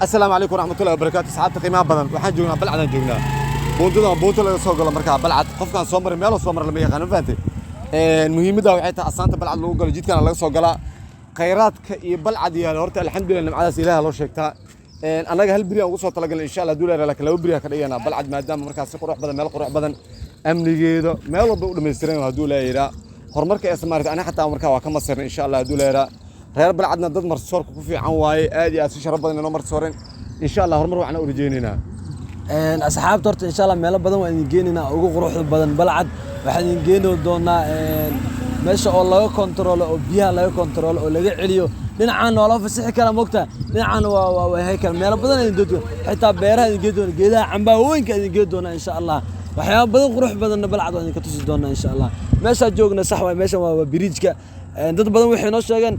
السلام عليكم ورحمة الله وبركاته. أصحابتي قيمة بدن waxaan joognaa balcad aan joognaa buunta laga soo galo markaa balcad qofkan soo maray meel soo maray lama yaqaan faantay muhiimadda waxay tahay asaanta balcad lagu galo jidkana laga soo galaa khayraadka iyo balcad yaal horta alxamdulillah nimcadaas ilaahay loo sheegtaa anaga hal biri aan ugu soo talagalay insha Allah duuleer laakiin laba biri ka dhigana balcad maadaama markaas si qurux badan meel qurux badan amnigeedo meel walba u dhameystiran haduu leeyahay horumarka ee Soomaaliya ana xataa markaa waa ka masirnay insha Allah duuleer reer balcadna dad marsoorka ku fiican waaye aad iyo aad si sharaf badan inoo marsooreen insha Allah horumar waxaan u rajeynayna asxaabta horta insha Allah meel badan waan idin geenina ugu quruxda badan balcad waxaan idin geeno doonaa meesha oo laga control oo biyaha laga control oo laga celiyo dhinacaan oo la fasaxi kara moogta dhinacaan waa heykal meel badan idin doonto xitaa beeraha idin geedo geedaha camba weynka idin geedo doona insha Allah waxyaabo badan qurux badan balcad waan idin ka tusi doonaa insha Allah meesha joogna sax way meesha waa bridge-ka dad badan waxay noo sheegeen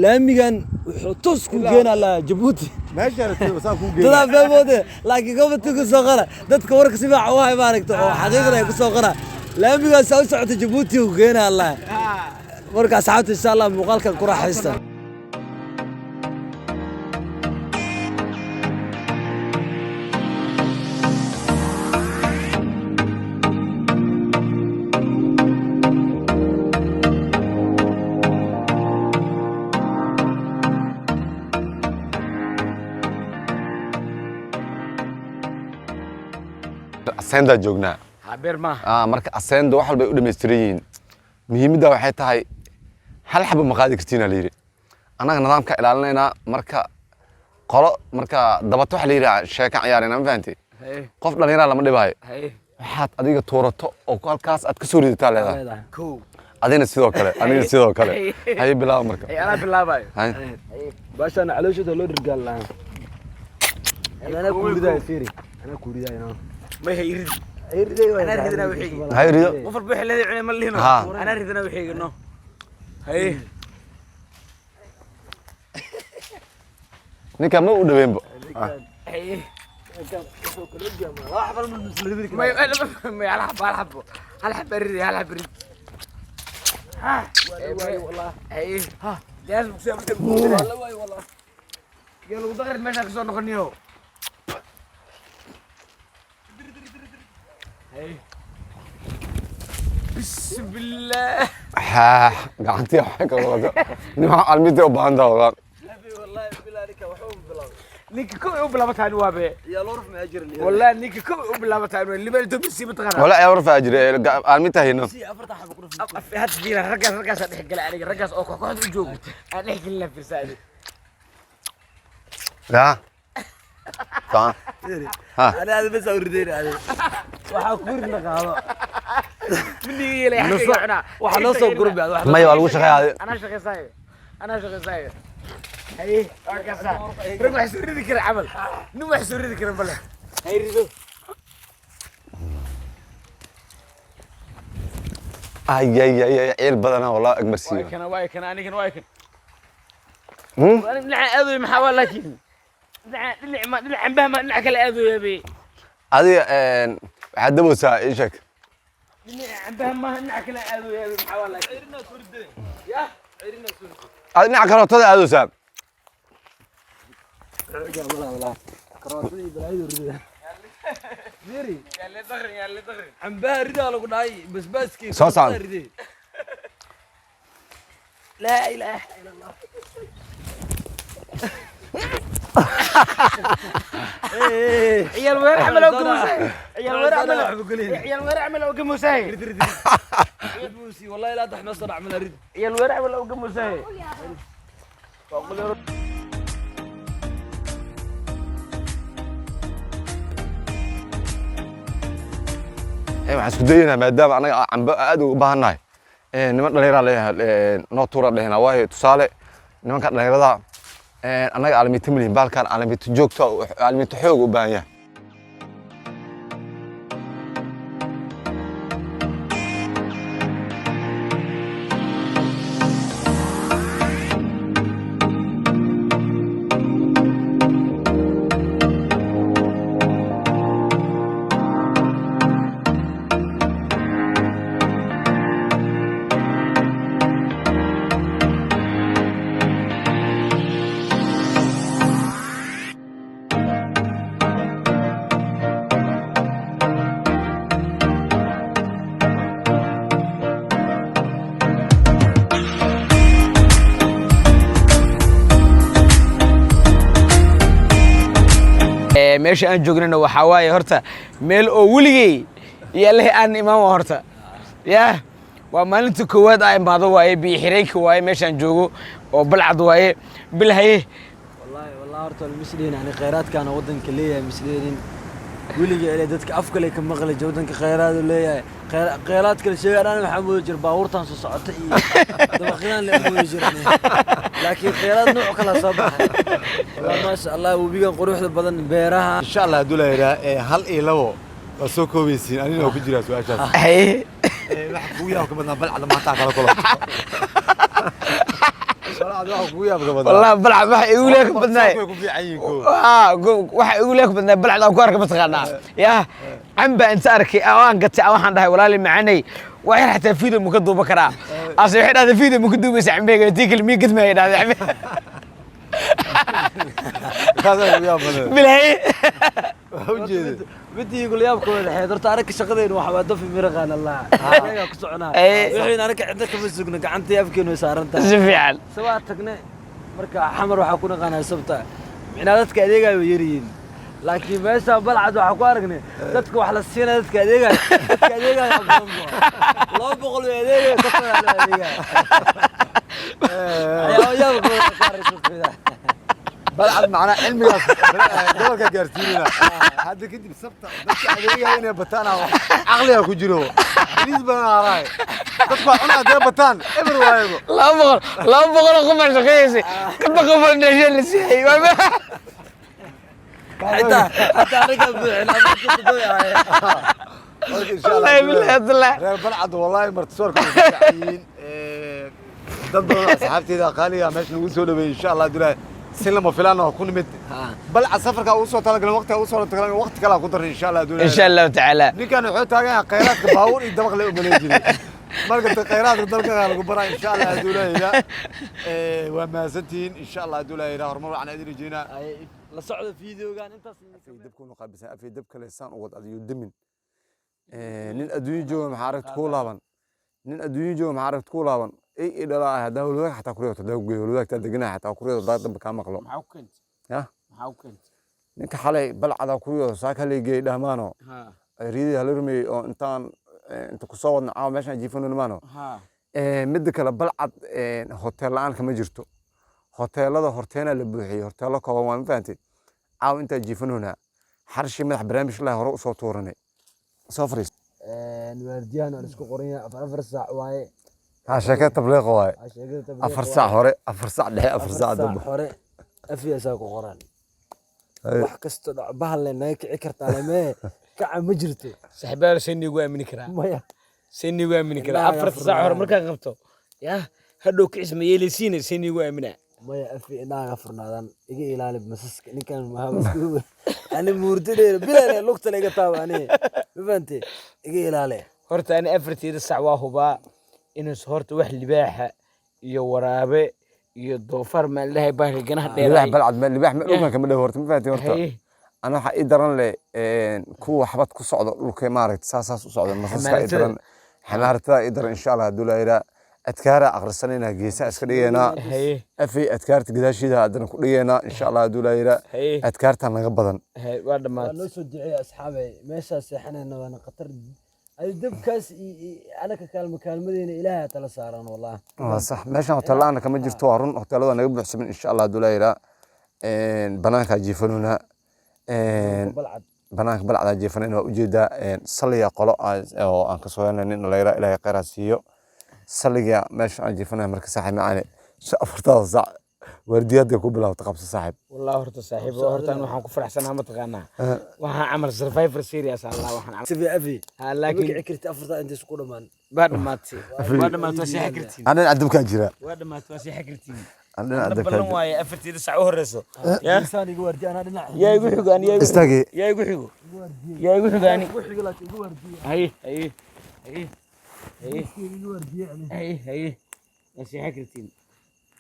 laamigan wuxuu tus ku geenaa la Djibouti meesha rabtay saan ku geenaa dad baabode laakiin goobta ku soo qara dadka warka si baax waa maaragto oo xaqiiqada ay ku soo qara laamigan soo socota Djibouti ku geenaa Allah marka asxaabta insha Allah muuqaalka ku raaxaysta asenda joognaa habeer ma marka asenda wax walba u dhameystirayeen muhiimadda waxay tahay hal xabo ma qaadi kartiin la yiri anaga nidaamka ilaalinayna marka qolo marka dabato wax la yiri sheeka ciyaarina ma fahanti qof dhalinyaro lama dhibaayo waxaad adiga tuurato oo halkaas aad ka soo ridataa leedahay adina sidoo kale aniga sidoo kale hay bilaab marka ana bilaabayo baashan calooshada loo dirgaal lahaan ana ku ridaay fiiri ana ku ridaay ما هي يريد أنا أريدنا وحيد هاي يريد وفر بوح الذي عنا ملينا أنا أريدنا وحيد إنه هاي نيكا ما وده بينبو هاي ما يلعب هالحب أريد هالحب أريد ها والله هاي ها لازم تسوي والله والله قالوا ضغط ماشي خسر نغنيه بسم الله ها قعدتي حاجه والله نما الميديا وباندا والله والله بالله لك وحوم بالله نيك كو بلابتان وابي يا لورف ما اجر لي والله نيك كو بلابتان اللي بلتو بسي بتقرا ولا يعرف اجري الميتا هنا سي افرت حق قرف هاد فينا رقاص دخل عليك رقاص او كوخد جوج انا احكي لنا في سالي لا تمام ها انا هذا بس اوردين عليه waxa ku ridna qaado مني يلي حقيقة waxa noo soo gurbi ما يبغى لو شقاي انا شقيساي هي رقاصا رقوا حسوري ذيك العمل نو حسوري ذيك بلا هي ريدو اي عيل بدنا والله اكبر سي وايكن انا كان وايكن انا اذوي محاول لكن دلع عنبها ما دلع كلا اذوي يا بي هذه waxaad daboosaa ii sheeg عنبها ما دلع كلا اذوي يا بي محاول لكن عيرنا سورد يا عيرنا سورد aad dhinaca karootada aadoosaa والله كراسي بلايد وريده ميري يا اللي دغري عنبها ريده لو داي بس باسكي soo saan لا اله الا الله عيال وين عملوا قموساي عيال وين عملوا قموساي عيال بوسي والله لا تحمل صنع من اريد عيال وين عملوا قموساي waxaan isku daynaa maadaama anaga camba aad ugu baahannahay niman dhalinyaro leeyahay noo tuura dhehna waayo tusaale nimanka dhalinyarada anaga aalamiito milyan baalkan aalamiito joogto aalamiito xoog u baahan yahay meesha aan joognana waxaa waaye horta meel oo weligay iyo leh aan imaan horta yaa waa maalinta koowaad aan imaado waaye biyo xireenka waaye meeshaan joogo oo balcad waaye bilhaye والله horta misliin ani khayraadkan wadanka leeyahay misliin wiliga ilaa dadka afkale ka maqlay wadanka khayraad leeyahay khayraad kale sheegaan waxa uu jir baabuurtan soo socota iyo dabaqadan la uu jirnay laakiin khayraad nooc kala soo baxay والله ما شاء الله webiga quruxda badan beeraha insha Allah haduu leeyahay hal iyo labo waa soo koobaysiin anina oo ku jira su'aashaas wax kugu yaab ka badnaa balcad maanta kala kolo والله بلعب واحد يقول لك بدنا واحد يقول لك بدنا بلعب أو كارك بتغنى يا عم بأنت أركي أوان قلت أوان ده ولا لي معني واحد حتى فيديو مكدو بكرة أصل واحد هذا فيديو مكدو بس عم بيجي تيك المية قد ما هذا عم بالهي بدي يقول يا ابكم الحين درت أنا كشغلين وحوادو في مرغان الله أنا كسرنا الحين أنا عندك مسجنا كعنتي يبكي وسارنت زفيعل سواء تقنع مركا حمر وحكون غانا سبتا معناتك أديقا ويرين لكن بس بلعد وحكوارقني دتك وحلا السينة دتك أديقا يا بطنبو الله بقول أديقا كفر على أديقا يا بقول بلعب معنا علمي دولك جارتينا هذا كنت بسبته بس عليا هنا بتانا عقلي أكو جرو بالنسبة لنا راي تطلع أنا ده بتان إبر وايبو لا بقول أقوم أشقيسي كنت أقوم النجيل لسيحي حتى ركب أنا إن شاء الله بالله بلعب والله مرتصور كانوا ضد أصحابتي ذا قالي ماشي نقول سولو إن شاء الله دلوقتي سلم وفلان وكون مت بل عصفر كأوصل تلاقي الوقت أوصل تلاقي وقت كلا قدر إن شاء الله دول إن شاء الله تعالى نكان حوت هاي قيرات كباور يدمغ لي أمنيجي ما لقيت قيرات الدرجة على قبرة إن شاء الله دول هنا وما ستين إن شاء الله دول هنا هرموا عن أدري جينا لصعد فيديو كان أنت في دبكون قابس في دبك لسان وقت أدي يدمن نين أدوي جو محارك كولابن نين أدوي جو محارك كولابن إيه إذا لا هذا هو الوقت حتى كوريو تدوق الوقت تدقنا حتى كوريو ضايق بكام مقلوب محوكنت ها محوكنت نك حالي بلعدا كوريو ساك اللي جاي دهمانو ها ريدي هالرمي أو إنتان أنت كصوّد نعاو ماشي جيفونو نمانو ها مدك لبلعد هوتيل الآن كم جرتو هوتيل هذا هرتينا اللي بوحي هوتيل كوان فانتي عاو أنت جيفونو هنا حرشي مدح برامج الله هروق صوتورني سافريس نورديان ونسكو قرية أفر ساعة واي شركة تبليغ واي أفر ساعة هوري أفر ساعة ده أفر ساعة دب هوري أفي أساقو قران wax kasta dhabaha leenay kici kartaa lama kaca ma jirto saxbaar seenii waa min kara maya seenii waa min kara afar saac hor marka qabto yaa hadhow kicis ma yeelisiin seenii waa mina maya afi inaaga furnaadan iga ilaali masaska ninkan mahabasku ani muurtadee bilaale lugta laga taabaani fahantay iga ilaali horta ani afarteeda saac waa hubaa inuu horta wax libaaxa iyo waraabe iyo doofar ma lahay baahi ganaha dheeray libaax balcad libaax ma dhulkan kama dhaw horta ma fahanti horta ana waxa ii daran le kuwa waxbad ku socdo dhulka maaragtay saasaas u socdo masaska ii daran xamaartada ii daran insha Allah dulayra adkaara akhrisanayna geesa iska dhigeena afi adkaarta gadaashida hadana ku dhigeena insha Allah dulayra adkaarta naga badan waa dhamaad loo soo duceeyay asxaabay meesha seexanayna waana qatar أي دبكاس أنا كالمدينة إلهي تلا سارن والله. صح ماشي هتطلع أنا كمان جرت وارن هتطلع أنا جبنا حسب إن شاء الله دولايرة بناك هجيفنونا بناك بلعد هجيفنونا وجدا صلي قلاء أو أنك سوينا إن ليرة إلهي قراسيو صلي ماشي هجيفنونا مركز صاحب معنا أفرطها صح ورديات يكون بلا تقبس صاحب والله هرت صاحب وهرت أنا وحنا كفر حسنا ما تغنى وحنا عمل سرفايفر سيريس الله وحنا سبي أبي لكن عكرت أفرطها أنت سكون من بعد ما تسي بعد ما توسي حكرتي أنا عندهم كاجرة بعد ما توسي حكرتي أنا عندهم كاجرة واي أفرتي تسعة هرسو يا إنسان يقول وردي أنا دنا يا يقول حقاني يا استاجي يا يقول حقو يا يقول حقاني يقول حق لك يقول وردي هي هي هي هي يقول وردي يعني هي هي توسي حكرتي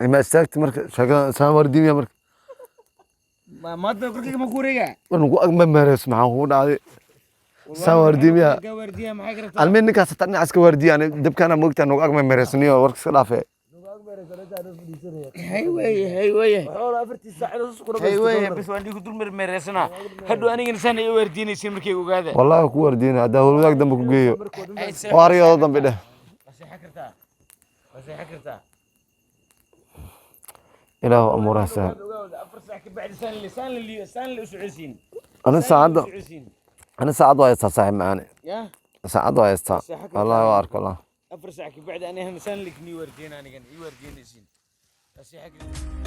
ما استاجت مرك شغال سامر ديم يا مرك ما تقول كيف ما كوريا ونقول أجمل مرس معه هو ده سامر ديم يا المين نكاس تاني عسكر وردي يعني دب كان موقت أنه أجمل مرسني وورك سلافة hay weeye xoolo afartii saac inuu isku hay weeye bas waan dhigu dul meereysana hadhow anigana saan ay waardiinaysiin markay ogaada wallahi ku wardiina hadda howlwadaag dambe ku geeyo oo ariyada dambe dheh waseexa kartaa ilaahu amuuraha sahal afar saac ka bacdi saan la usocodsiin أنا ساعد وايد صاحب معاني يا ساعد وايد والله وارك الله afar saac ka bacdi aniga saan la kni wardiin anigan ii wardiinaysiin waseexa